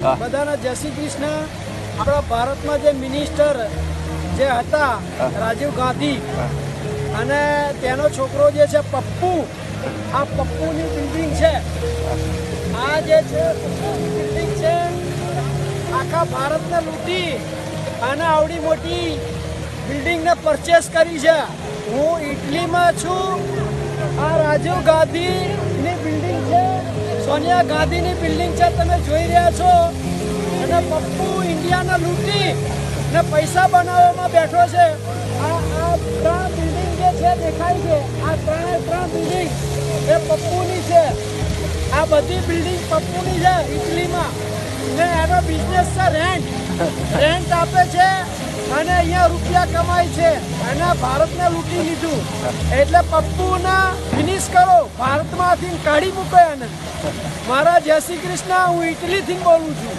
બધાના જય શ્રી કૃષ્ણ. આપણા ભારતમાં જે મિનિસ્ટર જે હતા રાજીવ ગાંધી અને તેનો છોકરો જે છે પપ્પુ, આ પપ્પુની બિલ્ડિંગ છે. આ જે છે પપ્પુની બિલ્ડિંગ છે, આખા ભારતને લૂંટી અને આવડી મોટી બિલ્ડિંગને પરચેસ કરી છે. હું ઇટલીમાં છું. આ રાજીવ ગાંધીની બિલ્ડિંગ છે, સોનિયા ગાંધીની બિલ્ડિંગ છે, તમે જોઈ રહ્યા છો. અને પપ્પુ ઇન્ડિયાને લૂંટી ને પૈસા બનાવવામાં બેઠો છે. આ ત્રણ બિલ્ડિંગ જે છે દેખાય છે, આ ત્રણ બિલ્ડિંગ એ પપ્પુની છે. આ બધી બિલ્ડિંગ પપ્પુની છે ઇટલીમાં. ને એનો બિઝનેસ છે રેન્ટ આપે છે અને અહીંયા રૂપિયા કમાય છે. અને ભારતને લૂંટી લીધું. એટલે પપ્પુના ફિનિશ કરો, ભારતમાંથી કાઢી મૂકો એને. મારા જય શ્રી કૃષ્ણ. હું ઇટલીથી બોલું છું.